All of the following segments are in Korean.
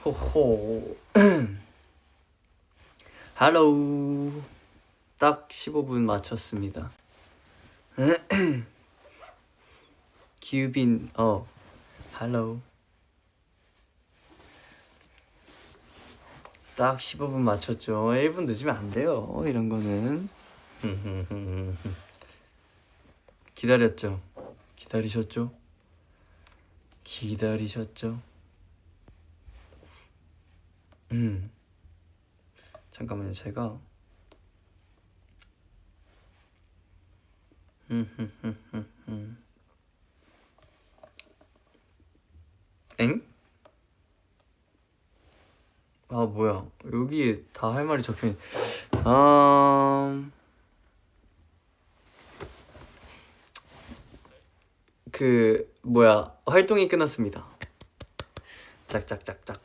호호. 할로우. 딱 15분 맞췄습니다. 기우빈 할로우. 딱 15분 맞췄죠. 1분 늦으면 안 돼요. 이런 거는. 기다렸죠. 기다리셨죠? 잠깐만요. 제가 엥? 아 뭐야 여기 다 할 말이 적혀있. 그 뭐야 활동이 끝났습니다. 짝짝짝짝.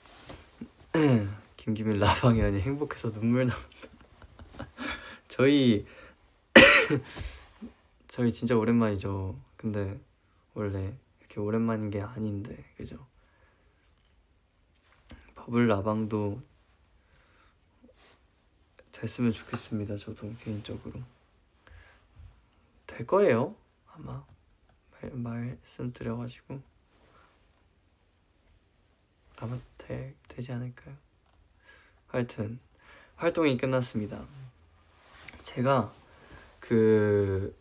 김기민 라방이라니 행복해서 눈물 나온다. 저희 진짜 오랜만이죠. 근데 원래 이렇게 오랜만인 게 아닌데 그죠? 버블 라방도 됐으면 좋겠습니다. 저도 개인적으로 될 거예요 아마. 말씀드려가지고 아마 되지 않을까요? 하여튼 활동이 끝났습니다. 제가 그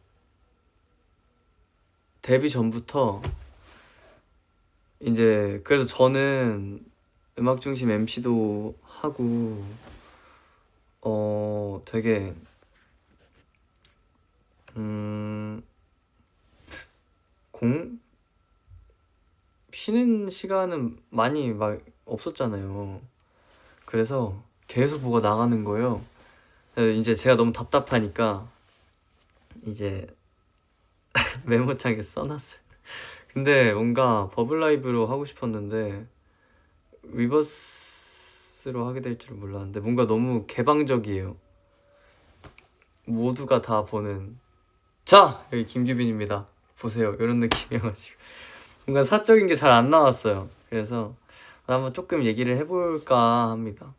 데뷔 전부터 이제 그래서 저는 음악 중심 MC도 하고 되게 쉬는 시간은 많이 막 없었잖아요. 그래서 계속 뭐가 나가는 거예요. 이제 제가 너무 답답하니까 이제 메모장에 써놨어요. 근데 뭔가 버블라이브로 하고 싶었는데 위버스로 하게 될 줄 몰랐는데 뭔가 너무 개방적이에요. 모두가 다 보는 자! 여기 김규빈입니다 보세요 이런 느낌이어가지고 뭔가 사적인 게 잘 안 나왔어요. 그래서 한번 조금 얘기를 해볼까 합니다.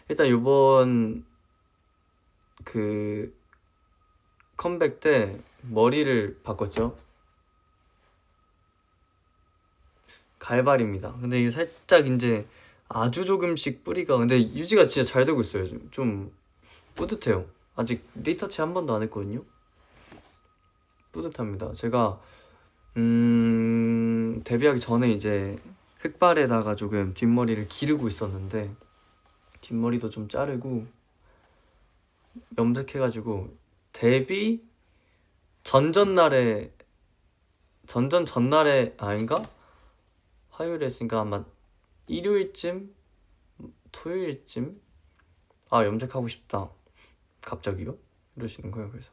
일단 요번 그 컴백 때 머리를 바꿨죠. 갈발입니다. 근데 이게 살짝 이제 아주 조금씩 뿌리가 근데 유지가 진짜 잘 되고 있어요. 좀 뿌듯해요. 아직 리터치 한 번도 안 했거든요. 뿌듯합니다. 제가 데뷔하기 전에 이제 흑발에다가 조금 뒷머리를 기르고 있었는데 뒷머리도 좀 자르고 염색해가지고 데뷔 전전날에 아닌가? 화요일에 했으니까 아마 일요일쯤 토요일쯤 염색하고 싶다 갑자기요? 이러시는 거예요. 그래서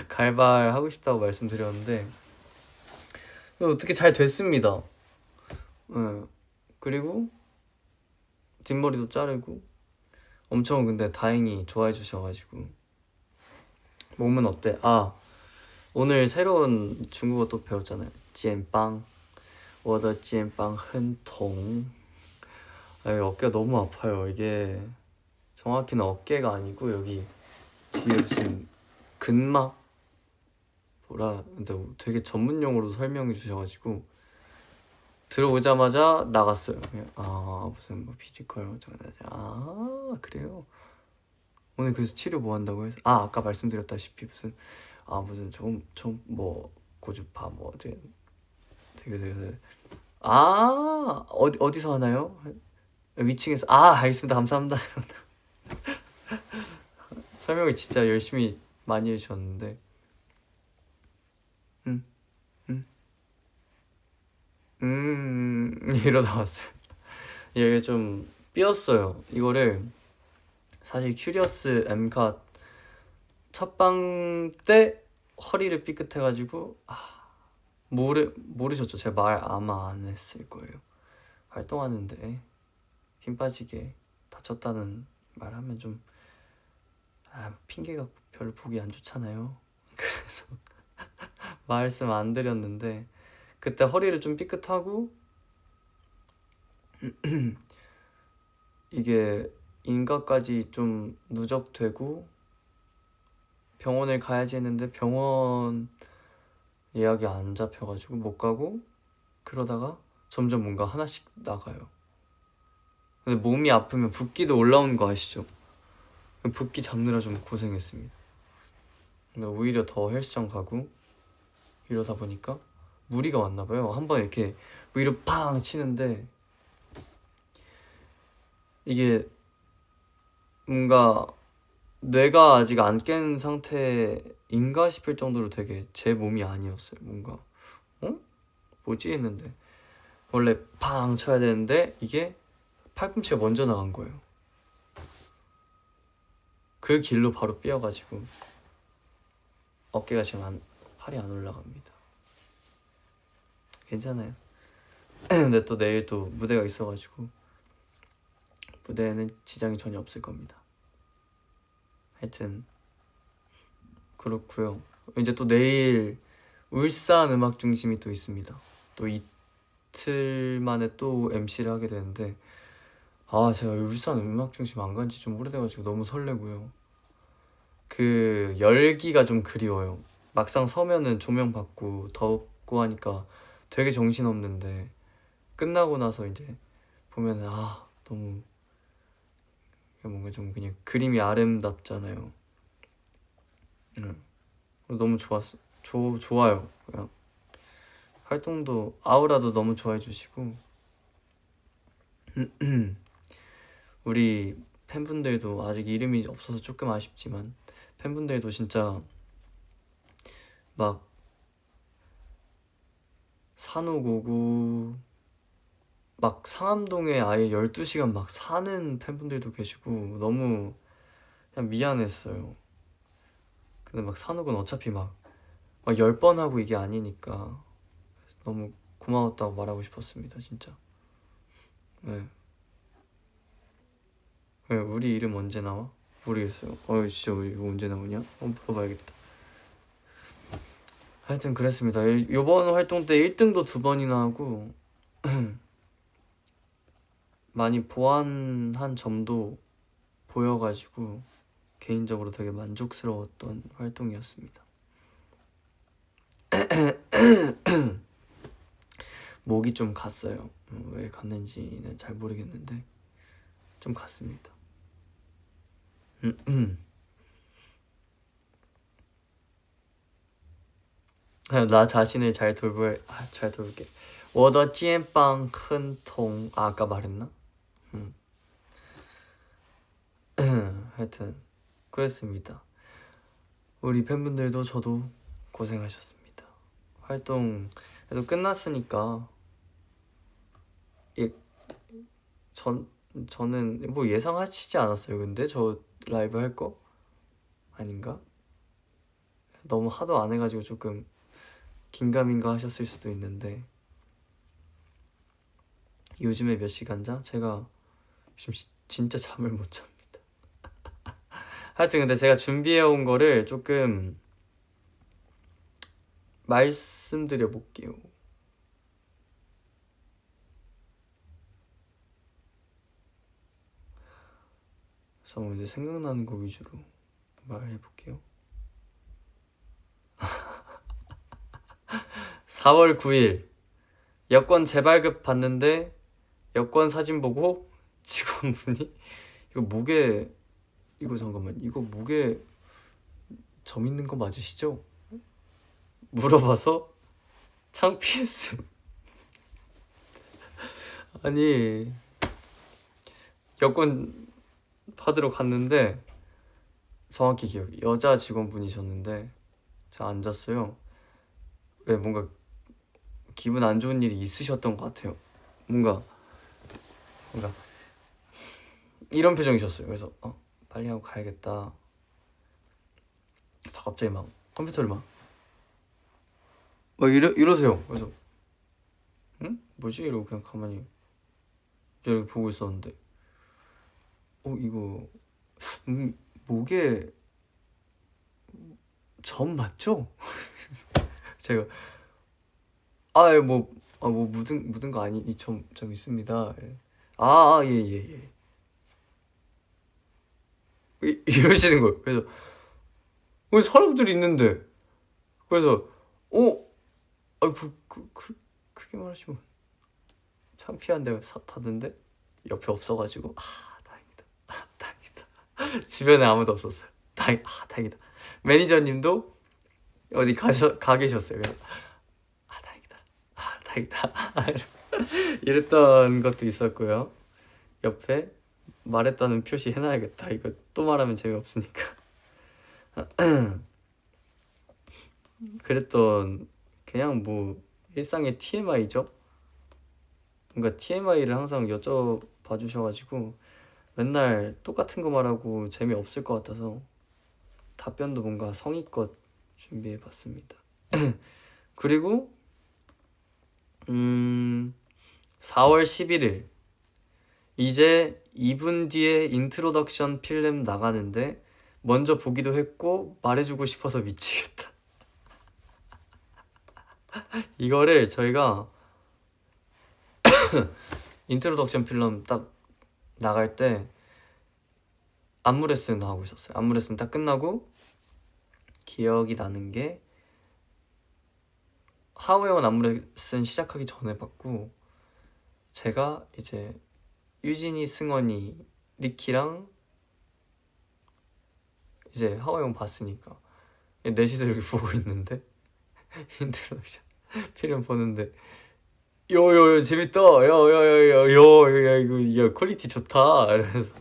갈발하고 싶다고 말씀드렸는데 어떻게 잘 됐습니다. 그리고 뒷머리도 자르고 엄청 근데 다행히 좋아해 주셔가지고. 몸은 어때? 오늘 새로운 중국어 또 배웠잖아요. 찌엔빵 我的肩膀很痛. 어깨가 너무 아파요. 이게 정확히는 어깨가 아니고 여기 뒤에 무슨 근막 근데 되게 전문 용어로 설명해 주셔가지고 들어오자마자 나갔어요. 무슨 뭐 피지컬 그래요. 오늘 그래서 치료 뭐 한다고 해서 아까 말씀드렸다시피 무슨 좀 뭐 고주파 뭐 되게 어디서 하나요? 위층에서 알겠습니다. 감사합니다. 설명을 진짜 열심히 많이 해주셨는데 이러다 왔어요. 이게 좀 삐었어요. 이거를 사실 큐리어스 엠컷 첫방 때 허리를 삐끗해가지고 모르셨죠? 제가 말 아마 안 했을 거예요. 활동하는데 힘 빠지게 다쳤다는 말 하면 좀 핑계가 별로 보기 안 좋잖아요. 그래서 말씀 안 드렸는데 그때 허리를 좀 삐끗하고 이게 인가까지 좀 누적되고 병원을 가야지 했는데 병원 예약이 안 잡혀가지고 못 가고 그러다가 점점 뭔가 하나씩 나가요. 근데 몸이 아프면 붓기도 올라오는 거 아시죠? 붓기 잡느라 좀 고생했습니다. 근데 오히려 더 헬스장 가고 이러다 보니까 무리가 왔나 봐요. 한번 이렇게 위로 팡 치는데 이게 뭔가 뇌가 아직 안 깬 상태인가 싶을 정도로 되게 제 몸이 아니었어요. 뭔가 뭐지 했는데 원래 팡 쳐야 되는데 이게 팔꿈치가 먼저 나간 거예요. 그 길로 바로 삐어가지고 어깨가 지금 팔이 안 올라갑니다. 괜찮아요. 근데 또 내일 또 무대가 있어가지고 무대에는 지장이 전혀 없을 겁니다. 하여튼 그렇고요. 이제 또 내일 울산 음악 중심이 또 있습니다. 또 이틀 만에 또 MC를 하게 되는데 제가 울산 음악 중심 안 간지 좀 오래돼가지고 너무 설레고요. 그 열기가 좀 그리워요. 막상 서면은 조명 받고 덥고 하니까 되게 정신없는데 끝나고 나서 이제 보면은 너무 뭔가 좀 그냥 그림이 아름답잖아요. 너무 좋아요. 그냥 활동도 아우라도 너무 좋아해 주시고 우리 팬분들도 아직 이름이 없어서 조금 아쉽지만 팬분들도 진짜 막 산옥 오고 막 상암동에 아예 12시간 막 사는 팬분들도 계시고 너무 그냥 미안했어요. 근데 막 산옥은 어차피 막 10번 하고 이게 아니니까 너무 고마웠다고 말하고 싶었습니다. 진짜. 네. 우리 이름 언제 나와? 모르겠어요. 진짜 이거 언제 나오냐? 물어봐야겠다. 하여튼 그랬습니다. 요번 활동 때 1등도 2번이나 하고 많이 보완한 점도 보여가지고 개인적으로 되게 만족스러웠던 활동이었습니다. 목이 좀 갔어요. 왜 갔는지는 잘 모르겠는데 좀 갔습니다. 나 자신을 잘 돌볼게. 我的肩膀很痛. 아까 말했나? 하여튼 그랬습니다. 우리 팬분들도 저도 고생하셨습니다. 활동도 끝났으니까 저는 뭐 예상하시지 않았어요. 근데 저 라이브 할 거? 아닌가? 너무 하도 안 해가지고 조금 긴가민가 하셨을 수도 있는데 요즘에 몇 시간 자? 제가 지금 진짜 잠을 못 잡니다. 하여튼 근데 제가 준비해온 거를 조금 말씀드려 볼게요. 잠깐만 이제 생각나는 거 위주로 말해볼게요. 4월 9일 여권 재발급 받는데 여권 사진 보고 직원분이 이거 목에 점 있는 거 맞으시죠? 물어봐서 창피했음. 아니 여권 받으러 갔는데 정확히 기억이 여자 직원분이셨는데 제가 앉았어요. 왜 뭔가 기분 안 좋은 일이 있으셨던 것 같아요. 뭔가 이런 표정이셨어요. 그래서 빨리 하고 가야겠다. 그래서 갑자기 막 컴퓨터를 막 이러세요. 그래서 응? 뭐지? 이러고 그냥 가만히 이렇게 보고 있었는데 이거 목에 점 맞죠? 제가 뭐 묻은 거 아니 점 있습니다. 예. 이러시는 거예요. 그래서 사람들이 있는데 그래서 크게 말하시면 창피한데 받은데 옆에 없어가지고 다행이다. 주변에 아무도 없었어요. 다행이다. 매니저님도 어디 가 계셨어요. 그래서 다행이다. 이랬던 것도 있었고요. 옆에 말했다는 표시 해놔야겠다. 이거 또 말하면 재미없으니까. 그랬던 그냥 뭐 일상의 TMI죠. 뭔가 TMI를 항상 여쭤봐 주셔가지고 맨날 똑같은 거 말하고 재미없을 것 같아서 답변도 뭔가 성의껏 준비해봤습니다. 그리고 4월 11일 이제 2분 뒤에 인트로덕션 필름 나가는데 먼저 보기도 했고 말해주고 싶어서 미치겠다. 이거를 저희가 인트로덕션 필름 딱 나갈 때 안무 레슨 하고 있었어요. 안무 레슨 딱 끝나고 기억이 나는 게 하우에원 안무 레슨 시작하기 전에 봤고 제가 이제 유진이, 승원이, 리키랑 이제 하우에원 봤으니까 넷이서 이렇게 보고 있는데 인트로덕션 필름 보는데 요 재밌다 야 이거 야 퀄리티 좋다 이러면서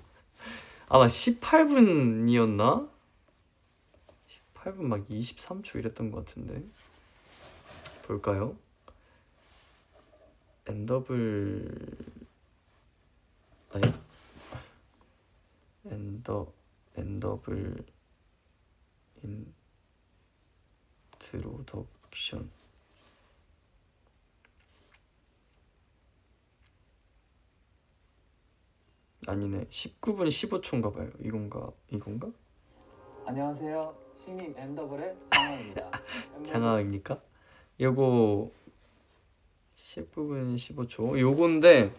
아마 18분이었나? 18분 막 23초 이랬던 것 같은데 볼까요? 엔더블 인트로덕션 아니네 19분 15초인가 봐요. 이건가? 안녕하세요. 신인 엔더블의 장하입니다. 장하입니까? 요거 19분 15초 요건데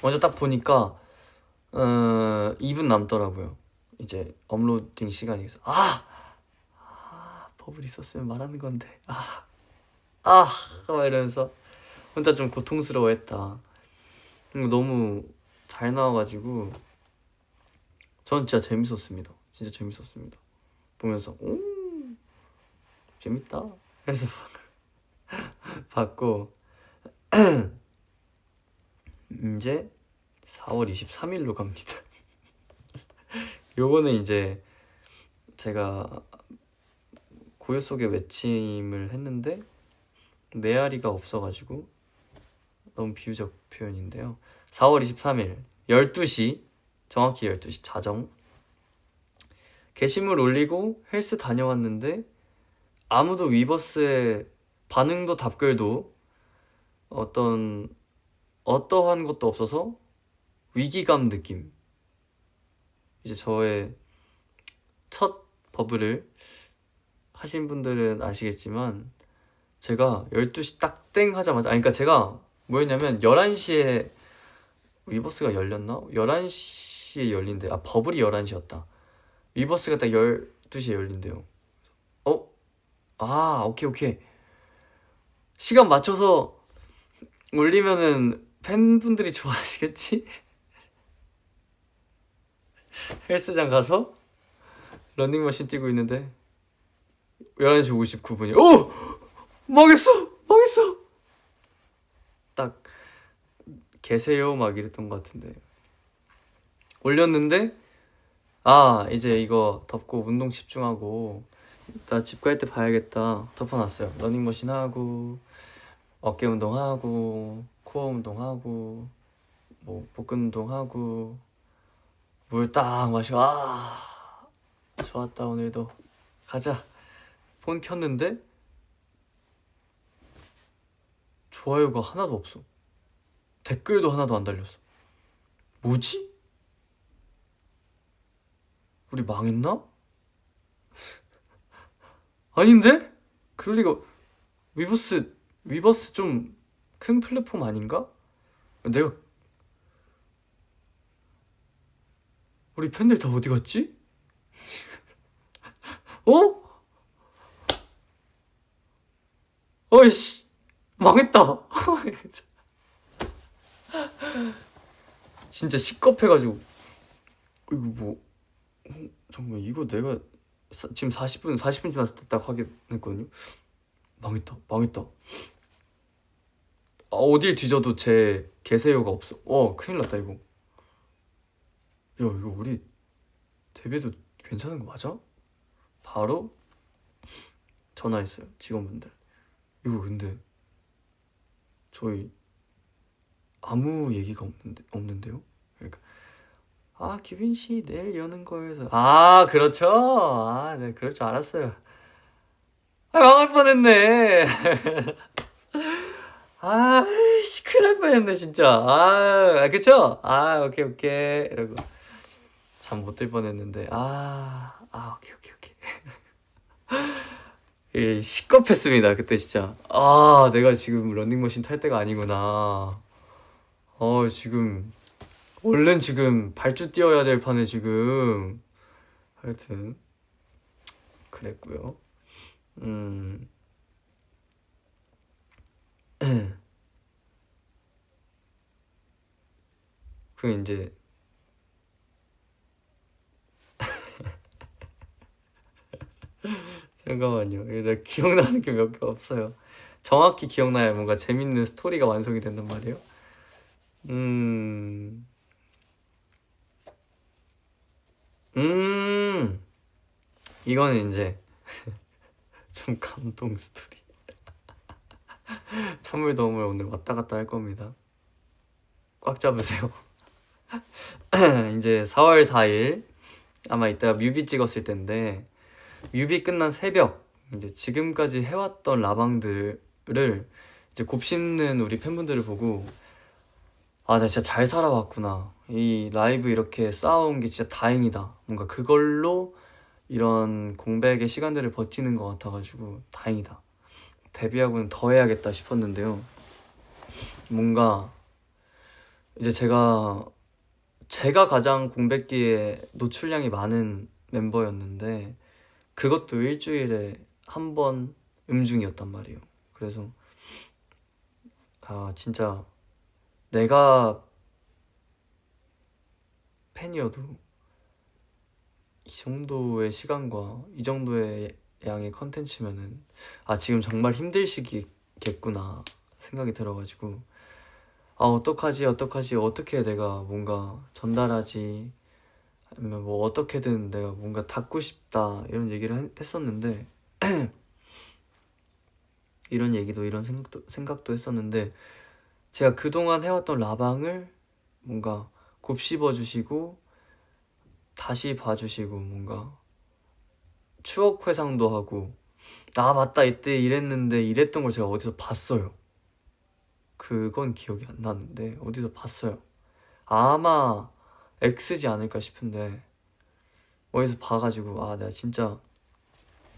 먼저 딱 보니까 2분 남더라고요. 이제 업로딩 시간이 있어. 버블 있었으면 말하는 건데 막 이러면서 혼자 좀 고통스러워했다. 너무 잘 나와가지고 전 진짜 재밌었습니다. 보면서 오 재밌다. 그래서 봤고 이제 4월 23일로 갑니다. 요거는 이제 제가 고요 속에 외침을 했는데 메아리가 없어가지고 너무 비유적 표현인데요. 4월 23일 12시 정확히 12시 자정 게시물 올리고 헬스 다녀왔는데 아무도 위버스에 반응도 답글도 어떠한 것도 없어서 위기감 느낌. 이제 저의 첫 버블을 하신 분들은 아시겠지만 제가 12시 딱 땡 하자마자 그러니까 제가 뭐였냐면 11시에 위버스가 열렸나? 11시에 열린대. 버블이 11시였다. 위버스가 딱 12시에 열린대요. 오케이. 시간 맞춰서 올리면은 팬분들이 좋아하시겠지? 헬스장 가서 런닝머신 뛰고 있는데 11시 59분이 망했어! 딱 계세요 막 이랬던 것 같은데 올렸는데 이제 이거 덮고 운동 집중하고 나 집 갈 때 봐야겠다 덮어놨어요. 러닝머신 하고 어깨 운동하고 코어 운동하고 뭐 복근 운동하고 물 딱 마시고 좋았다 오늘도 가자 폰 켰는데 좋아요가 하나도 없어. 댓글도 하나도 안 달렸어. 뭐지? 우리 망했나? 아닌데? 그럴 리가. 위버스 좀 큰 플랫폼 아닌가? 내가 우리 팬들 다 어디 갔지? 어? 어이씨 망했다. 진짜 시겁해가지고 이거 뭐 잠깐만 이거 내가 지금 40분 지났을 때 딱 확인했거든요. 망했다. 아, 어딜 뒤져도 제 계세요가 없어. 큰일 났다 이거. 야 이거 우리 데뷔해도 괜찮은 거 맞아? 바로 전화했어요 직원분들. 이거 근데 저희 아무 얘기가 없는데요? 그러니까 기빈 씨 내일 여는 거여서 그렇죠. 네 그럴 줄 알았어요. 망할 뻔했네. 씨 큰일 날 뻔했네 진짜. 그쵸? 오케이 이러고 잠 못 들 뻔했는데 오케이 시겁했습니다 그때 진짜. 내가 지금 런닝머신 탈 때가 아니구나. 지금 얼른 지금 발주 뛰어야 될 판에 지금. 하여튼 그랬고요. 그 이제 잠깐만요. 나 기억나는 게 몇 개 없어요. 정확히 기억나야 뭔가 재밌는 스토리가 완성이 된단 말이에요. 이거는 이제 좀 감동 스토리. 찬물더물 오늘 왔다 갔다 할 겁니다. 꽉 잡으세요. 이제 4월 4일 아마 이따가 뮤비 찍었을 텐데 뮤비 끝난 새벽 이제 지금까지 해왔던 라방들을 이제 곱씹는 우리 팬분들을 보고 나 진짜 잘 살아왔구나. 이 라이브 이렇게 쌓아온 게 진짜 다행이다. 뭔가 그걸로 이런 공백의 시간들을 버티는 것 같아가지고 다행이다. 데뷔하고는 더 해야겠다 싶었는데요. 뭔가 이제 제가 가장 공백기에 노출량이 많은 멤버였는데 그것도 일주일에 한 번 음중이었단 말이에요. 그래서 진짜 내가 팬이어도 이 정도의 시간과 이 정도의 양의 컨텐츠면은 지금 정말 힘들 시기겠구나 생각이 들어가지고 어떡하지 어떻게 내가 뭔가 전달하지 아니면 뭐 어떻게든 내가 뭔가 닫고 싶다 이런 얘기를 했었는데 이런 얘기도 이런 생각도 했었는데 제가 그동안 해왔던 라방을 뭔가 곱씹어 주시고 다시 봐주시고 뭔가 추억 회상도 하고 맞다 이때 이랬는데 이랬던 걸 제가 어디서 봤어요. 그건 기억이 안 나는데 어디서 봤어요. 아마 X지 않을까 싶은데 어디서 봐가지고 내가 진짜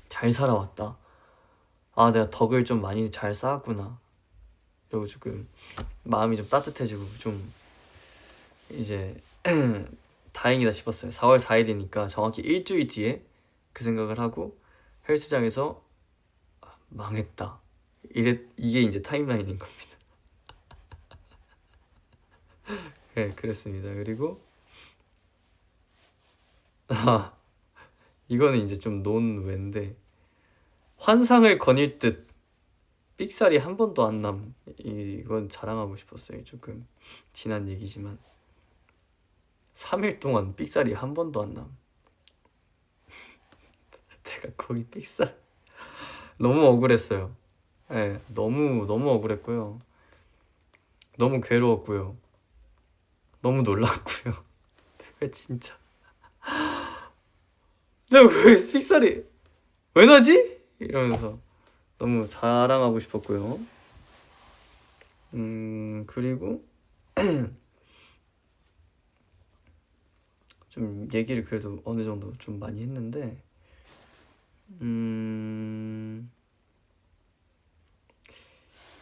잘 살아왔다. 내가 덕을 좀 많이 잘 쌓았구나. 이러고 조금 마음이 좀 따뜻해지고 좀 이제 다행이다 싶었어요. 4월 4일이니까 정확히 일주일 뒤에 그 생각을 하고 헬스장에서 망했다. 이게 이제 타임라인인 겁니다. 네, 그랬습니다. 그리고 이거는 이제 좀 논외인데 환상을 거닐 듯 삑살이 한 번도 안 남. 이건 자랑하고 싶었어요. 조금 지난 얘기지만 3일 동안 삑살이 한 번도 안 남. 내가 거기 삑살 너무 억울했어요. 네, 너무 억울했고요. 너무 괴로웠고요. 너무 놀랐고요. 내가 진짜 내가 왜 삑살이 왜 나지? 이러면서 너무 자랑하고 싶었고요. 그리고 좀 얘기를 그래도 어느 정도 좀 많이 했는데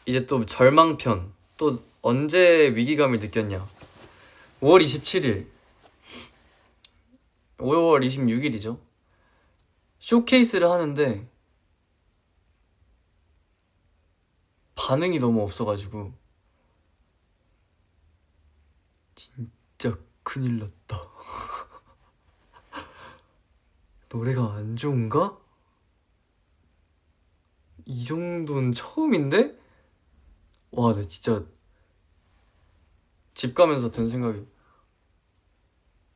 이제 또 절망편. 또 언제 위기감을 느꼈냐? 5월 27일, 5월 26일이죠. 쇼케이스를 하는데 반응이 너무 없어가지고 진짜 큰일 났다. 노래가 안 좋은가? 이 정도는 처음인데? 와, 나 진짜 집 가면서 든 생각이,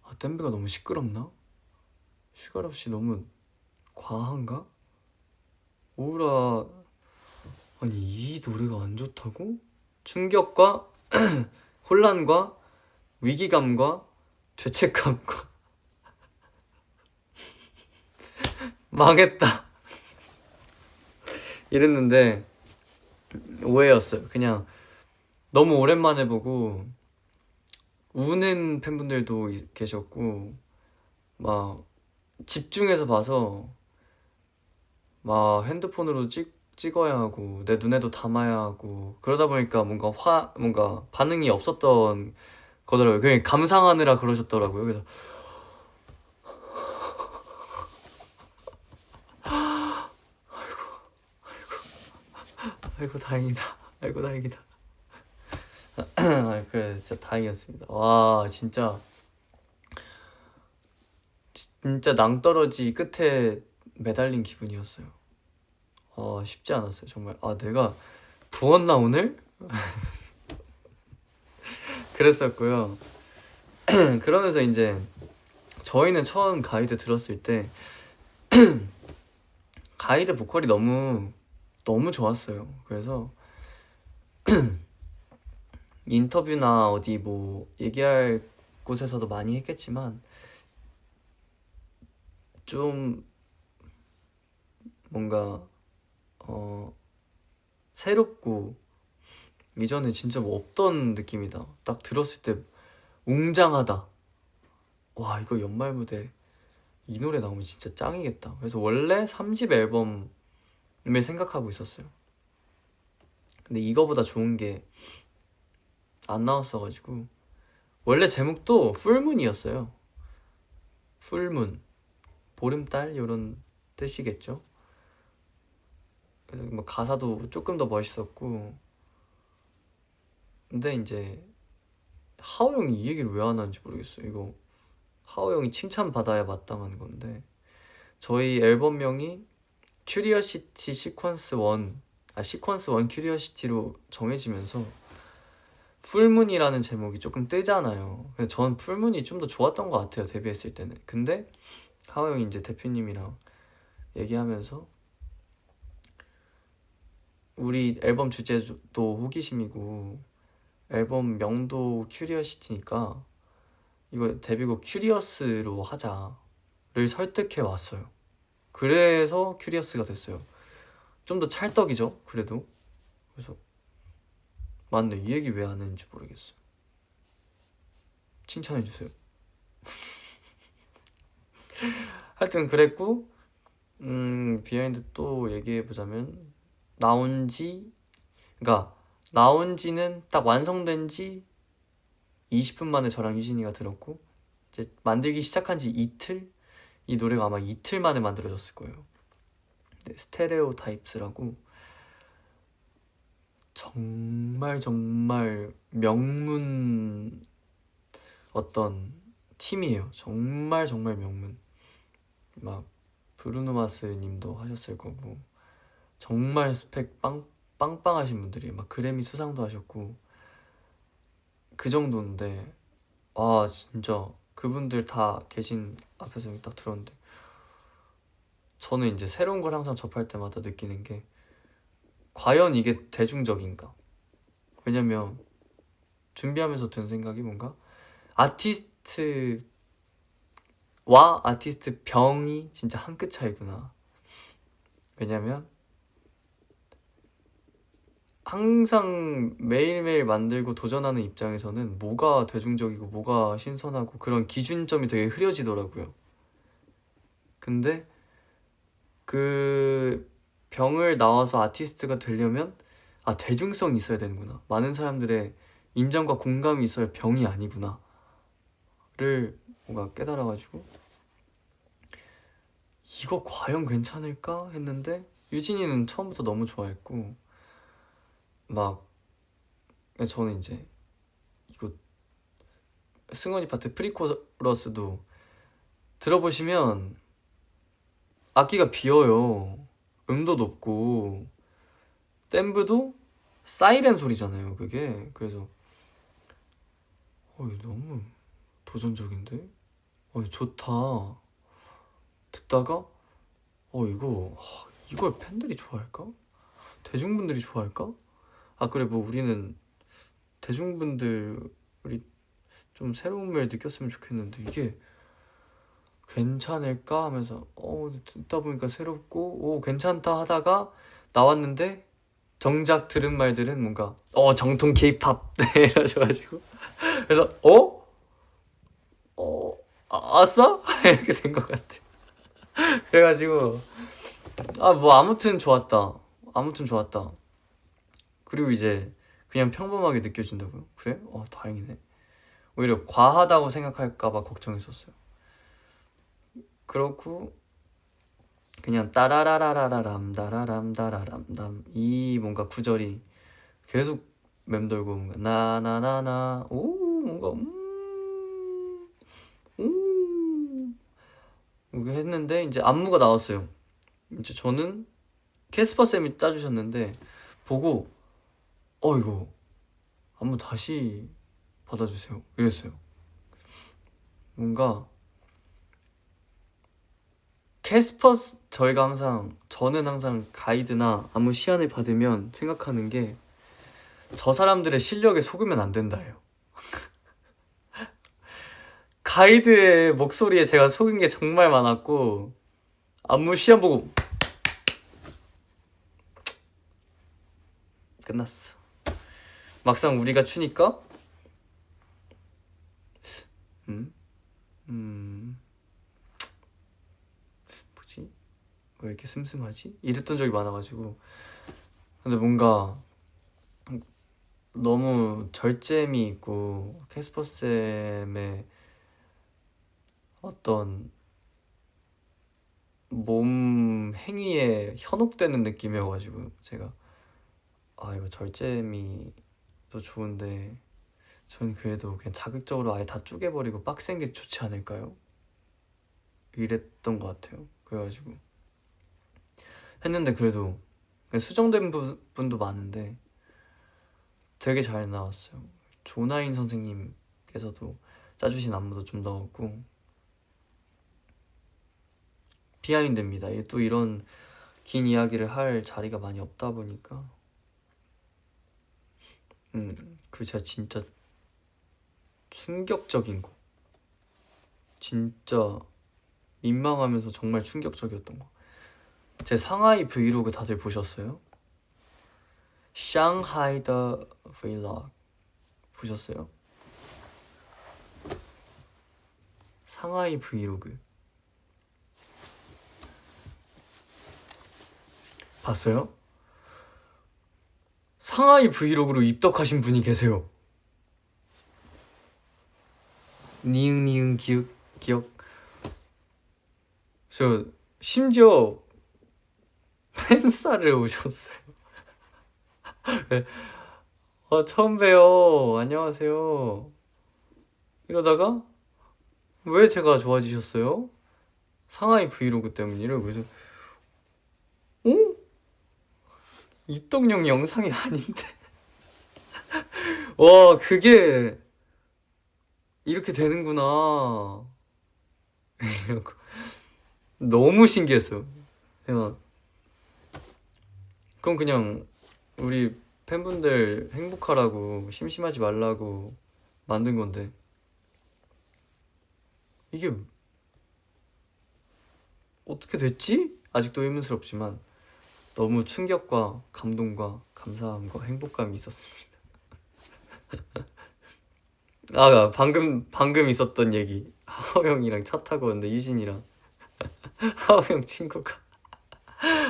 아, 댐브가 너무 시끄럽나? 슈가럽씨 너무 과한가? 오라, 아니 이 노래가 안 좋다고? 충격과 혼란과 위기감과 죄책감과 망했다 이랬는데 오해였어요. 그냥 너무 오랜만에 보고 우는 팬분들도 계셨고 막 집중해서 봐서 막 핸드폰으로 찍어야 하고 내 눈에도 담아야 하고 그러다 보니까 뭔가 반응이 없었던 거더라고요. 그냥 감상하느라 그러셨더라고요. 그래서 아이고 다행이다. 아이고 다행이다. 아, 그래 진짜 다행이었습니다. 와 진짜 낭떠러지 끝에 매달린 기분이었어요. 쉽지 않았어요 정말. 아 내가 부었나 오늘? 그랬었고요. 그러면서 이제 저희는 처음 가이드 들었을 때 가이드 보컬이 너무 좋았어요. 그래서 인터뷰나 어디 뭐 얘기할 곳에서도 많이 했겠지만 좀 뭔가 새롭고 이전에 진짜 뭐 없던 느낌이다. 딱 들었을 때 웅장하다. 와 이거 연말 무대 이 노래 나오면 진짜 짱이겠다. 그래서 원래 3집 앨범을 생각하고 있었어요. 근데 이거보다 좋은 게 안 나왔어가지고 원래 제목도 풀문이었어요. 풀문, 보름달 이런 뜻이겠죠. 그래서 뭐 가사도 조금 더 멋있었고 근데 이제 하오 형이 이 얘기를 왜 안 하는지 모르겠어요. 이거 하오 형이 칭찬받아야 마땅한 건데 저희 앨범명이 큐리어시티 시퀀스 1 시퀀스 1 큐리어시티로 정해지면서 풀문이라는 제목이 조금 뜨잖아요. 그래서 전 풀문이 좀 더 좋았던 것 같아요 데뷔했을 때는. 근데 하오 형이 이제 대표님이랑 얘기하면서 우리 앨범 주제도 호기심이고 앨범 명도 큐리어시티니까 이거 데뷔곡 큐리어스로 하자를 설득해 왔어요. 그래서 큐리어스가 됐어요. 좀 더 찰떡이죠 그래도. 그래서 맞네, 이 얘기 왜 안 했는지 모르겠어요. 칭찬해주세요. 하여튼 그랬고 비하인드 또 얘기해보자면 그러니까 나온 지는 딱 완성된 지 20분 만에 저랑 희진이가 들었고 이제 만들기 시작한 지 이틀? 이 노래가 아마 이틀 만에 만들어졌을 거예요. 네, 스테레오 타입스라고 정말 명문 어떤 팀이에요. 정말 명문. 막 브루노 마스 님도 하셨을 거고 정말 스펙 빵빵하신 분들이 막 그래미 수상도 하셨고 그 정도인데 진짜 그분들 다 계신 앞에서 딱 들었는데 저는 이제 새로운 걸 항상 접할 때마다 느끼는 게 과연 이게 대중적인가? 왜냐면 준비하면서 든 생각이 뭔가 아티스트와 아티스트 병이 진짜 한 끗 차이구나. 왜냐면 항상 매일매일 만들고 도전하는 입장에서는 뭐가 대중적이고 뭐가 신선하고 그런 기준점이 되게 흐려지더라고요. 근데 그 병을 나와서 아티스트가 되려면 대중성이 있어야 되는구나, 많은 사람들의 인정과 공감이 있어야 병이 아니구나를 뭔가 깨달아가지고 이거 과연 괜찮을까 했는데 유진이는 처음부터 너무 좋아했고 막 저는 이제 이거 승원이 파트 프리코러스도 들어보시면 악기가 비어요. 음도 높고 댐브도 사이렌 소리잖아요 그게. 그래서 이거 너무 도전적인데? 좋다. 듣다가 이걸 팬들이 좋아할까? 대중분들이 좋아할까? 그래 뭐 우리는 대중분들이 좀 새로움을 느꼈으면 좋겠는데 이게 괜찮을까 하면서 듣다 보니까 새롭고 괜찮다 하다가 나왔는데 정작 들은 말들은 뭔가 정통 케이팝 이러셔가지고 그래서 아싸? 이렇게 된 것 같아. 그래가지고 뭐 아무튼 좋았다. 그리고 이제 그냥 평범하게 느껴진다고요? 그래? 다행이네. 오히려 과하다고 생각할까봐 걱정했었어요. 그렇고 그냥 따라라라라라람 다라람 다라람담 이 뭔가 구절이 계속 맴돌고 뭔가 나나나나 뭔가 이렇게 했는데 이제 안무가 나왔어요. 이제 저는 캐스퍼 쌤이 짜주셨는데 보고 이거 안무 다시 받아주세요 이랬어요. 뭔가 저는 항상 가이드나 안무 시안을 받으면 생각하는 게 저 사람들의 실력에 속으면 안 된다예요. 가이드의 목소리에 제가 속은 게 정말 많았고 안무 시안 보고 끝났어. 막상 우리가 추니까 뭐지? 왜 이렇게 슴슴하지? 이랬던 적이 많아가지고 근데 뭔가 너무 절제미 있고 캐스퍼 쌤의 어떤 몸 행위에 현혹되는 느낌이어가지고 제가 이거 절제미도 좋은데 저는 그래도 그냥 자극적으로 아예 다 쪼개버리고 빡센 게 좋지 않을까요? 이랬던 것 같아요. 그래가지고 했는데 그래도 수정된 분도 많은데 되게 잘 나왔어요. 조나인 선생님께서도 짜주신 안무도 좀 넣었고 비하인드입니다. 또 이런 긴 이야기를 할 자리가 많이 없다 보니까 그 제가 진짜 충격적인 거 진짜 민망하면서 정말 충격적이었던 거 제 상하이 브이로그 다들 보셨어요? 샹하이 더 브이로그 보셨어요? 상하이 브이로그 봤어요? 상하이 브이로그로 입덕하신 분이 계세요. 니은 기억. 저 심지어 팬싸를 오셨어요. 네. 처음 봬요. 안녕하세요. 이러다가 왜 제가 좋아지셨어요? 상하이 브이로그 때문이래요. 그래서 입덕용 영상이 아닌데 와 그게 이렇게 되는구나 이러고 너무 신기했어요. 그럼 그냥 우리 팬분들 행복하라고 심심하지 말라고 만든 건데 이게 어떻게 됐지? 아직도 의문스럽지만 너무 충격과 감동과 감사함과 행복감이 있었습니다. 방금 있었던 얘기 하오 형이랑 차 타고 왔는데 유진이랑 하오 형 친구가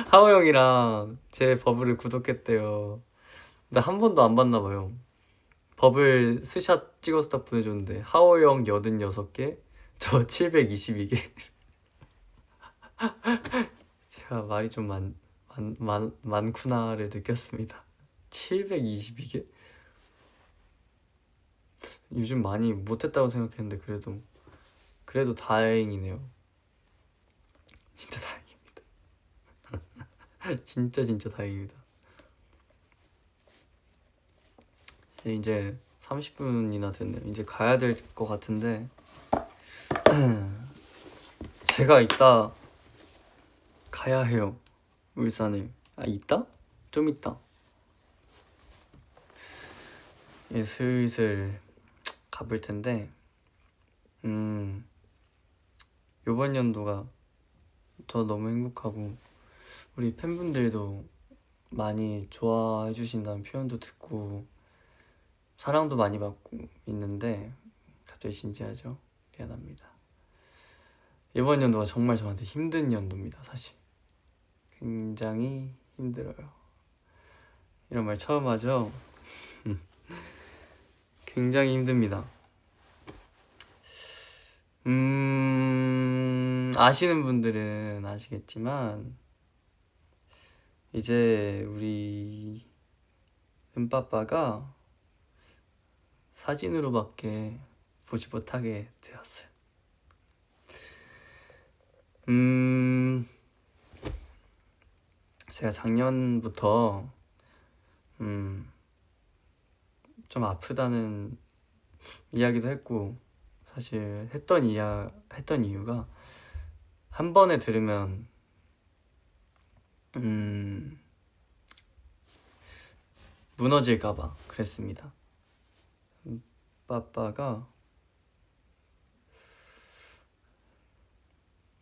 하오 형이랑 제 버블을 구독했대요. 근데 한 번도 안 봤나 봐요. 버블 스샷 찍어서 딱 보내줬는데 하오 형 86개, 저 722개. 제가 말이 좀 많구나를 느꼈습니다. 722개? 요즘 많이 못했다고 생각했는데 그래도 다행이네요. 진짜 다행입니다. 진짜 다행입니다. 이제 30분이나 됐네요. 이제 가야 될 것 같은데 제가 이따 가야 해요. 울산을. 이따? 좀 이따. 예, 슬슬 가볼 텐데 요번 연도가 저 너무 행복하고 우리 팬분들도 많이 좋아해 주신다는 표현도 듣고 사랑도 많이 받고 있는데 갑자기 진지하죠? 미안합니다. 이번 연도가 정말 저한테 힘든 연도입니다. 사실 굉장히 힘들어요. 이런 말 처음 하죠? 굉장히 힘듭니다. 아시는 분들은 아시겠지만 이제 우리 은빠빠가 사진으로밖에 보지 못하게 되었어요. 제가 작년부터 좀 아프다는 이야기도 했고 사실 했던 이유가 한 번에 들으면 무너질까봐 그랬습니다. 빠빠가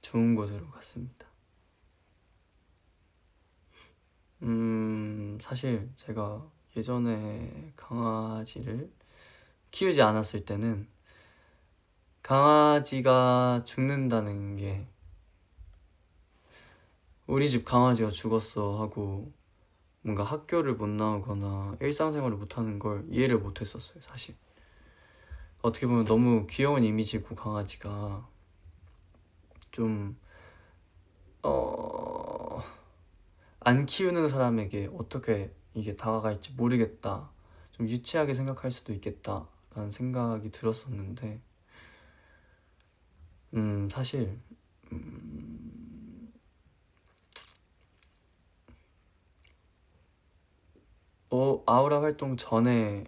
좋은 곳으로 갔습니다. 사실 제가 예전에 강아지를 키우지 않았을 때는 강아지가 죽는다는 게 우리 집 강아지가 죽었어 하고 뭔가 학교를 못 나오거나 일상생활을 못하는 걸 이해를 못했었어요. 사실 어떻게 보면 너무 귀여운 이미지고 강아지가 좀 안 키우는 사람에게 어떻게 이게 다가갈지 모르겠다, 좀 유치하게 생각할 수도 있겠다 라는 생각이 들었었는데 사실 아우라 활동 전에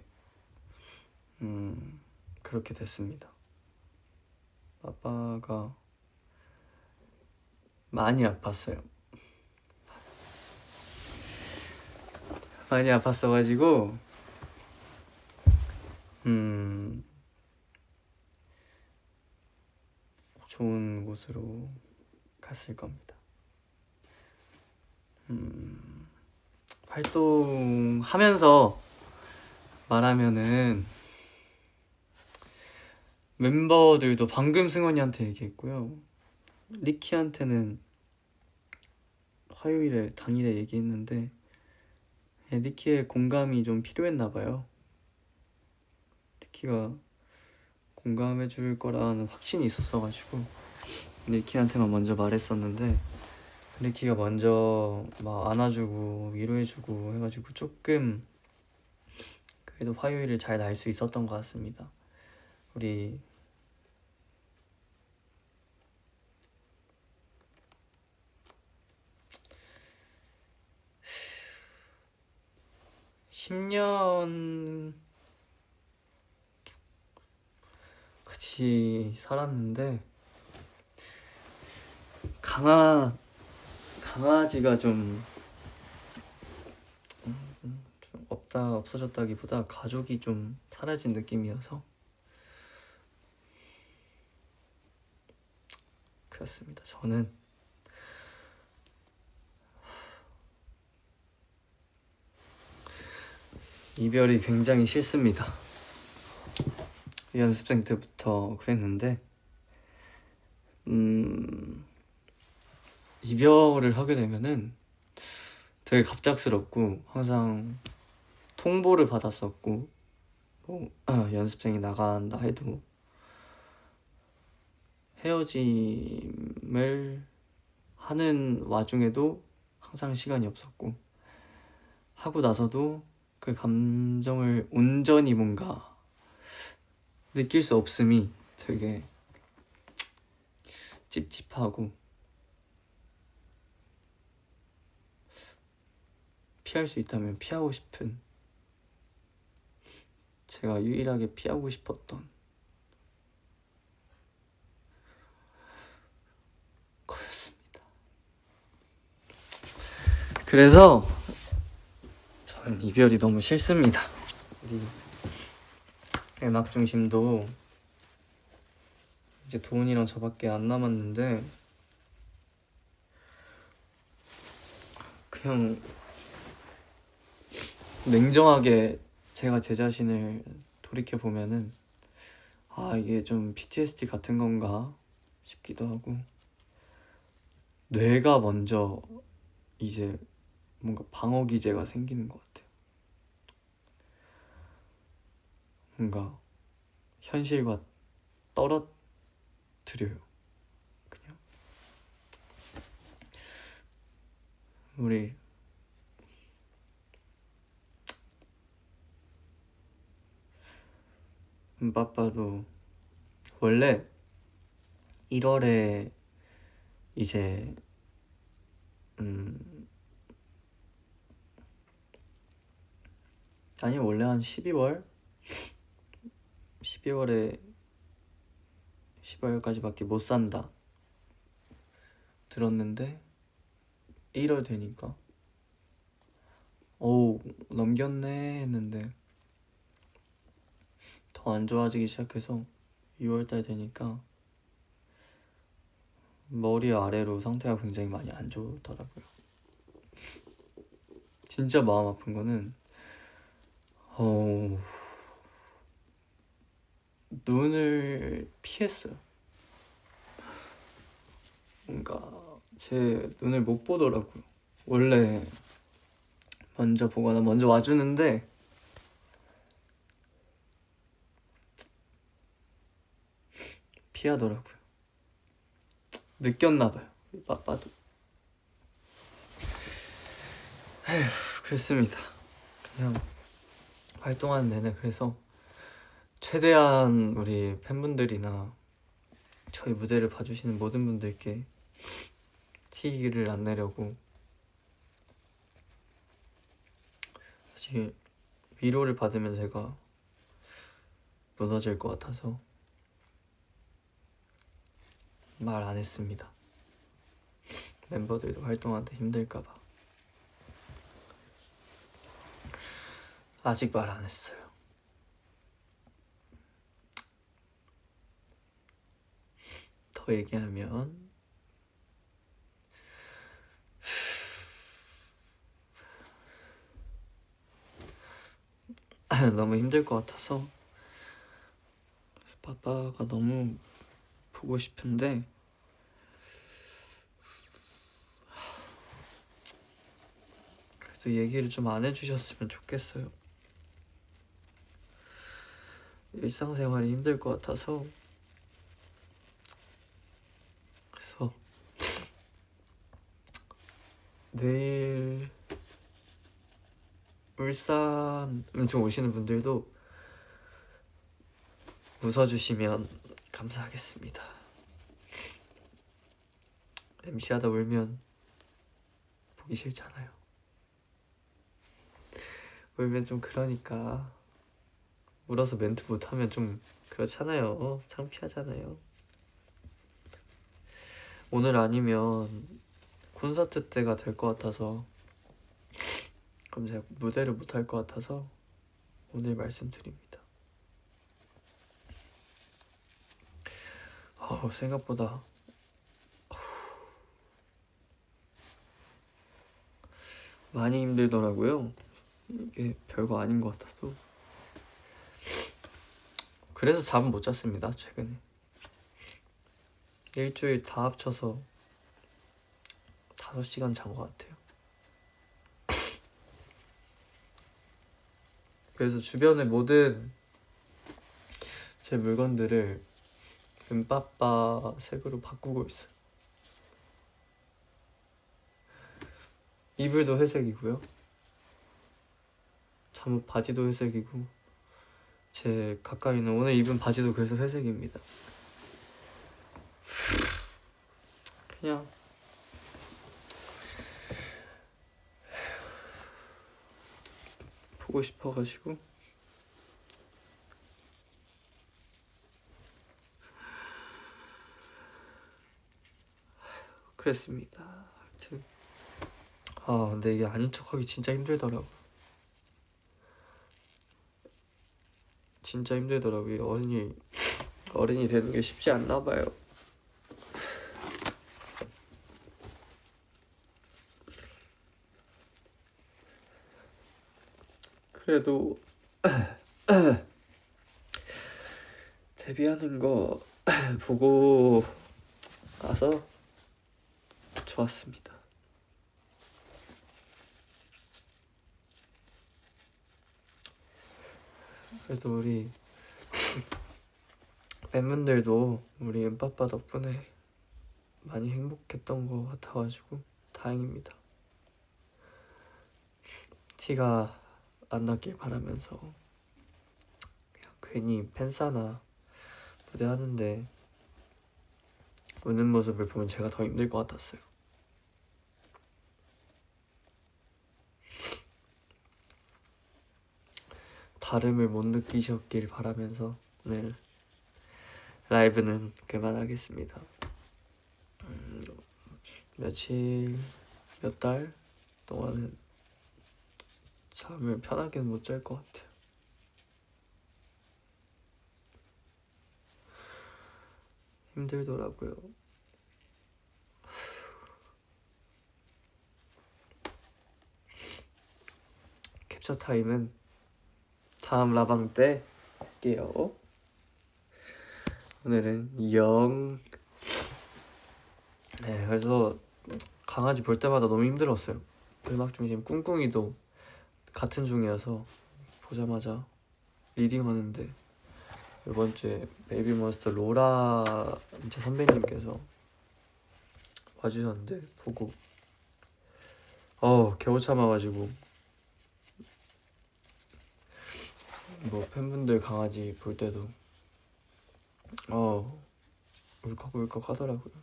그렇게 됐습니다. 아빠가 많이 아팠어요. 많이 아팠어가지고 좋은 곳으로 갔을 겁니다. 활동하면서 말하면은 멤버들도 방금 승원이한테 얘기했고요. 리키한테는 화요일에 당일에 얘기했는데 리키의 공감이 좀 필요했나봐요. 리키가 공감해줄 거라는 확신이 있었어가지고 리키한테만 먼저 말했었는데 리키가 먼저 막 안아주고 위로해주고 해가지고 조금 그래도 화요일을 잘 날 수 있었던 것 같습니다. 우리 (10년) 같이 살았는데 강아지가 좀 없어졌다기보다 가족이 좀 사라진 느낌이어서 그렇습니다. 저는 이별이 굉장히 싫습니다. 연습생 때부터 그랬는데 이별을 하게 되면은 되게 갑작스럽고 항상 통보를 받았었고 뭐 연습생이 나간다 해도 헤어짐을 하는 와중에도 항상 시간이 없었고 하고 나서도 그 감정을 온전히 뭔가 느낄 수 없음이 되게 찝찝하고 피할 수 있다면 피하고 싶은, 제가 유일하게 피하고 싶었던 거였습니다. 그래서 저는 이별이 너무 싫습니다. 우리 음악 중심도 이제 도훈이랑 저밖에 안 남았는데 그냥 냉정하게 제가 제 자신을 돌이켜 보면은 아 이게 좀 PTSD 같은 건가 싶기도 하고, 뇌가 먼저 이제 뭔가 방어 기제가 생기는 것 같아요. 뭔가 현실과 떨어뜨려요. 그냥 우리 빠빠도 원래 1월에 이제 아니 원래 한 12월까지밖에 못 산다 들었는데 1월 되니까 오 넘겼네 했는데 더 안 좋아지기 시작해서 6월달 되니까 머리 아래로 상태가 굉장히 많이 안 좋더라고요. 진짜 마음 아픈 거는 눈을 피했어요. 뭔가 제 눈을 못 보더라고요. 원래 먼저 보거나 먼저 와주는데 피하더라고요. 느꼈나봐요. 빠빠도. 에휴, 그랬습니다. 그냥 활동하는 내내 그래서 최대한 우리 팬분들이나 저희 무대를 봐주시는 모든 분들께 티를 안 내려고, 사실 위로를 받으면 제가 무너질 것 같아서 말 안 했습니다. 멤버들도 활동하는데 힘들까봐 아직 말 안 했어요. 더 얘기하면 너무 힘들 것 같아서 빠빠가 너무 보고 싶은데 그래도 얘기를 좀 안 해주셨으면 좋겠어요. 일상생활이 힘들 것 같아서. 그래서 내일 울산 음중 오시는 분들도 웃어주시면 감사하겠습니다. MC하다 울면 보기 싫잖아요. 울면 좀 그러니까, 울어서 멘트 못하면 좀 그렇잖아요. 창피하잖아요. 오늘 아니면 콘서트 때가 될 것 같아서, 그럼 제가 무대를 못할 것 같아서 오늘 말씀드립니다. 생각보다 많이 힘들더라고요. 이게 별거 아닌 것 같아도. 그래서 잠은 못 잤습니다, 최근에. 일주일 다 합쳐서 5시간 잔 것 같아요. 그래서 주변의 모든 제 물건들을 은빠빠 색으로 바꾸고 있어요. 이불도 회색이고요. 잠옷 바지도 회색이고, 제 가까이 있는 오늘 입은 바지도 그래서 회색입니다. 그냥 보고 싶어가지고 그랬습니다. 하여튼 근데 이게 아닌 척하기 진짜 힘들더라고. 진짜 힘들더라고요. 어른이 되는 게 쉽지 않나 봐요. 그래도 데뷔하는 거 보고 나서 좋았습니다. 그래도 우리 팬분들도 우리 은빠빠 덕분에 많이 행복했던 것 같아가지고 다행입니다. 티가 안 났길 바라면서 그냥 괜히 팬싸나 무대하는데 우는 모습을 보면 제가 더 힘들 것 같았어요. 다름을 못 느끼셨길 바라면서 오늘 라이브는 그만하겠습니다. 몇 달 동안은 잠을 편하게는 못 잘 것 같아요. 힘들더라고요. 캡처 타임은 다음 라방 때 할게요. 오늘은 0. 네, 그래서 강아지 볼 때마다 너무 힘들었어요. 음악 중심 꿍꿍이도 같은 종이어서 보자마자 리딩하는데 이번 주에 베이비몬스터 로라 제 선배님께서 와주셨는데 보고 겨우 참아가지고 뭐 팬분들 강아지 볼 때도 울컥울컥 하더라고요.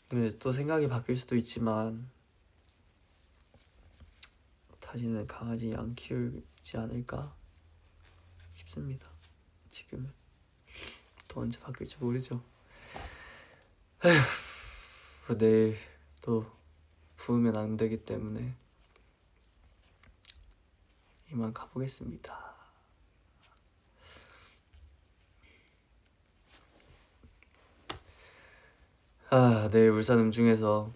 근데 또 생각이 바뀔 수도 있지만 다시는 강아지 안 키우지 않을까 싶습니다. 지금은 또 언제 바뀔지 모르죠. 에휴, 내일 또 부으면 안 되기 때문에 이만 가보겠습니다. 내일 울산 음중에서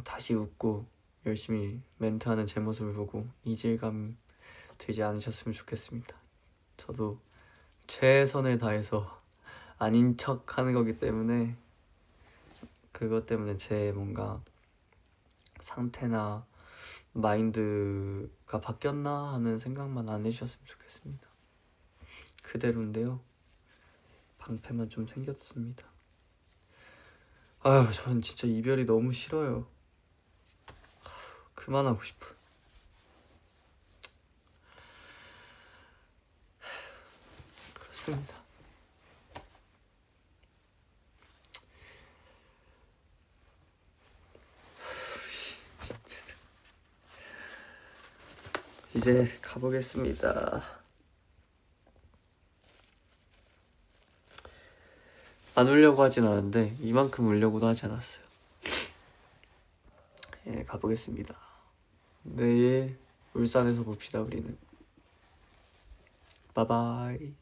다시 웃고 열심히 멘트하는 제 모습을 보고 이질감 들지 않으셨으면 좋겠습니다. 저도 최선을 다해서 아닌 척 하는 거기 때문에 그것 때문에 제 뭔가 상태나 마인드가 바뀌었나 하는 생각만 안 해주셨으면 좋겠습니다. 그대로인데요. 방패만 좀 생겼습니다. 전 진짜 이별이 너무 싫어요. 그만하고 싶어. 그렇습니다. 진짜. 이제 가보겠습니다. 안 울려고 하진 않은데 이만큼 울려고도 하지 않았어요. 가보겠습니다. 내일 울산에서 봅시다. 우리는 바이바이.